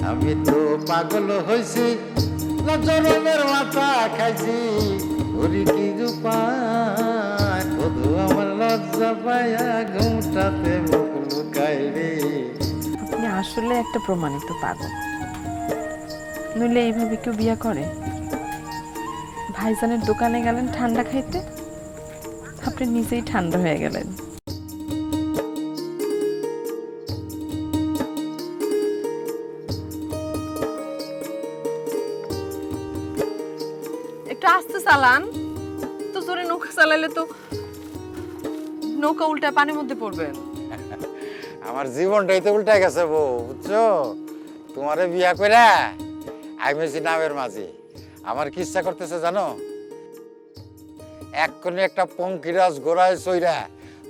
আমি তো পাগল হইছি, জরমের মাথা খাইছি, ওরি কি রূপায় বধু আমার লজ্জা পায়া ঘুমটাতে মুখ লুকাই রে। আপনি আসলে একটা প্রমাণিত পাগল, নইলে এইভাবে কেউ বিয়ে করে? ভাইজানের দোকানে গেলেন ঠান্ডা খাইতে, আপনি নিজেই ঠান্ডা হয়ে গেলেন। একটু আস্তে চালান তো, জোরে নৌকা চালাইলে তো নৌকা উল্টা পানির মধ্যে পড়বেন। আমার জীবনটাই তো উল্টে গেছে বউ, বুঝছো? তোমারে বিয়া কইরা আমি হইছি নামের মাঝি। আমার কি ইচ্ছা করতেছে জানো? এক্ষুনি একটা পঙ্কিরাজ ঘোড়ায় চইরা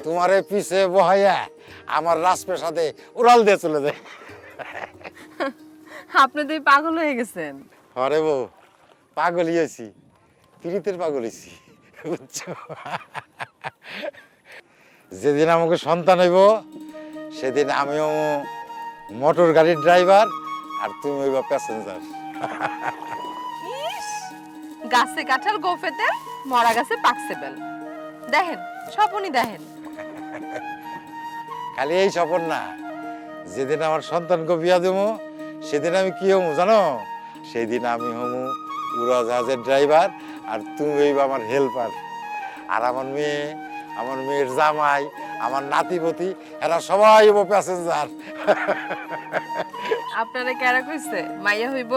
তোমারে পিছে বহাইয়া আমার রাজপ্রাসাদে উড়াল দিয়ে চলে যায়। আপনি তো পাগল হয়ে গেছেন। আরে বউ, পাগল হয়েছি, পীড়িতের পাগল হয়েছি, বুঝছো? যেদিন আমাকে সন্তান হইব সেদিন আমিও মোটর গাড়ির ড্রাইভার আর তুমি হইবা প্যাসেঞ্জার। গাছে কাঁঠাল গোফেতে, মরা গাছে পাকছে বেল। দেখেন স্বপনই দেখেন। খালি এই স্বপন না, যেদিন আমার সন্তানকে বিয়া দেবো সেদিন আমি কি হমু জানো? সেদিন আমি হমু উড়োজাহাজের ড্রাইভার আর তুমি হইবা আমার হেল্পার। আর আমার মেয়ের জামাই, আমার নাতিপতি, এরা সবাই হইব প্যাসেঞ্জার। আপনারা কেরা কইছে মাইয়া হইব?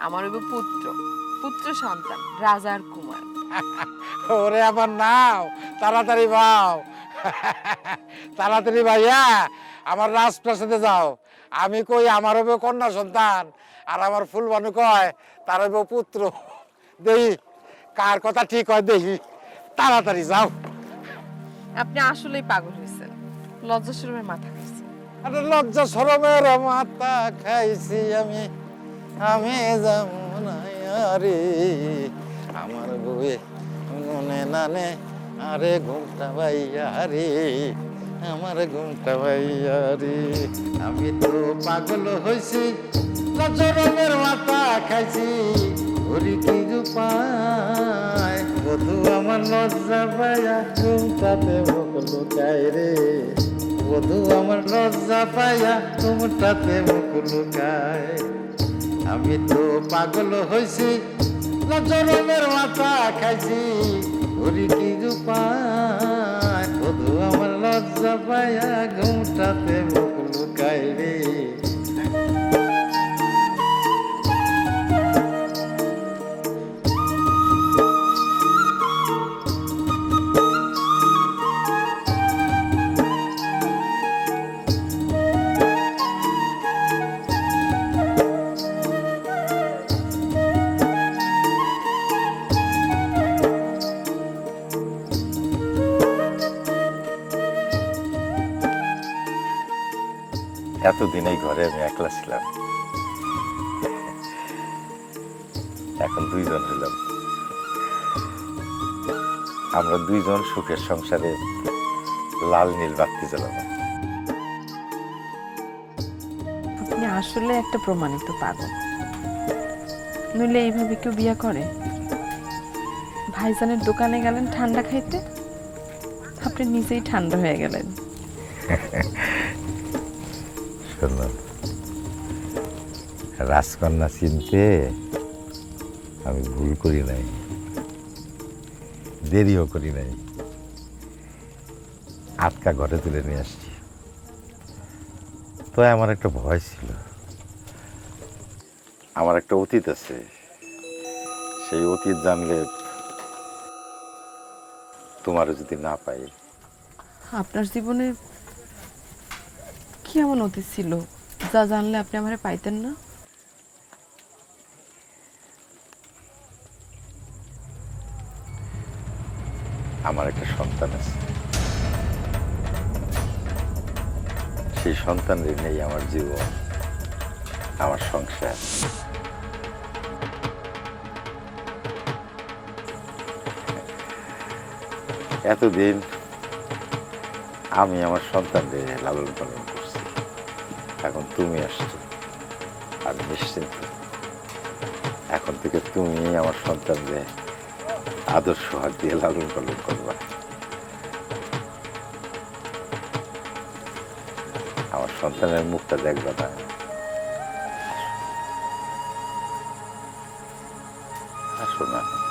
আমার হইব পুত্র, পুত্র সন্তান, রাজার কুমার। ওরে আমার নাও, তাড়াতাড়ি বাও, তাড়াতাড়ি ভাইয়া আমার রাজপ্রাসাদে যাও। আমি কই আমার হবে কন্যা সন্তান, আর আমার ফুলবানু কয় তার হইব পুত্র। দেখি কার কথা ঠিক হয়, দেখি, তাড়াতাড়ি যাও। আপনি আসলেই পাগল হয়েছেন, লজ্জা শরমের মাথা খাইছে। আরে লজ্জা শরমের মাথা খাইছি আমি, আমি জামুনারে আমার বউয়ে মনে নানে, আরে ঘুমটা ভাইয়া রে, আমার ঘুমটা ভাইয়া রে। আমি তো পাগল হইছি, জরমের মাথা খাইছি, ওরি কি রূপায় বধু আমার লজ্জা পাইয়া ঘুমটাতে মুখ লুকাই রে। বধু আমার লজ্জা পাইয়া ঘুমটাতে মুখ লুকায়। আমি তো পাগল হইছি, জরমের মাথা খাইছি, ওরি কি রূপায় বধু আমার লজ্জা পাইয়া ঘুমটাতে মুখ লুকাই রে। এতদিন এই ঘরে আমি একলা ছিলাম, এখন দুইজন হইলাম। আমরা দুইজন সুখের সংসারে লাল নীল বাতি জ্বালাবো। আপনি আসলে একটা প্রমাণিত পাগল, নইলে এইভাবে কেউ বিয়ে করে? ভাইজানের দোকানে গেলেন ঠান্ডা খাইতে, আপনি নিজেই ঠান্ডা হয়ে গেলেন। শুনুন, রাজকন্যা চিনতে আমি ভুল করি নাই, দেরিও করি নাই, আটকা ঘরে তুলে নিয়ে আসছি। তো আমার একটা ভয় ছিল, আমার একটা অতীত আছে, সেই অতীত জানলে তোমারও যদি না পাই। আপনার জীবনে কি এমন অতীত ছিল যা জানলে আপনি আমারে পাইতেন না? আমার একটা সন্তান আছে, সেই সন্তানের নেই আমার জীবন, আমার সংসার। এতদিন আমি আমার সন্তানদের লালন পালন করছি, এখন তুমি আসছো, আর নিশ্চিন্ত। এখন থেকে তুমি আমার সন্তানদের আদর্শ হাত দিয়ে লালন পালন করবা। আমার সন্তানের মুখটা দেখবা না। আসো না।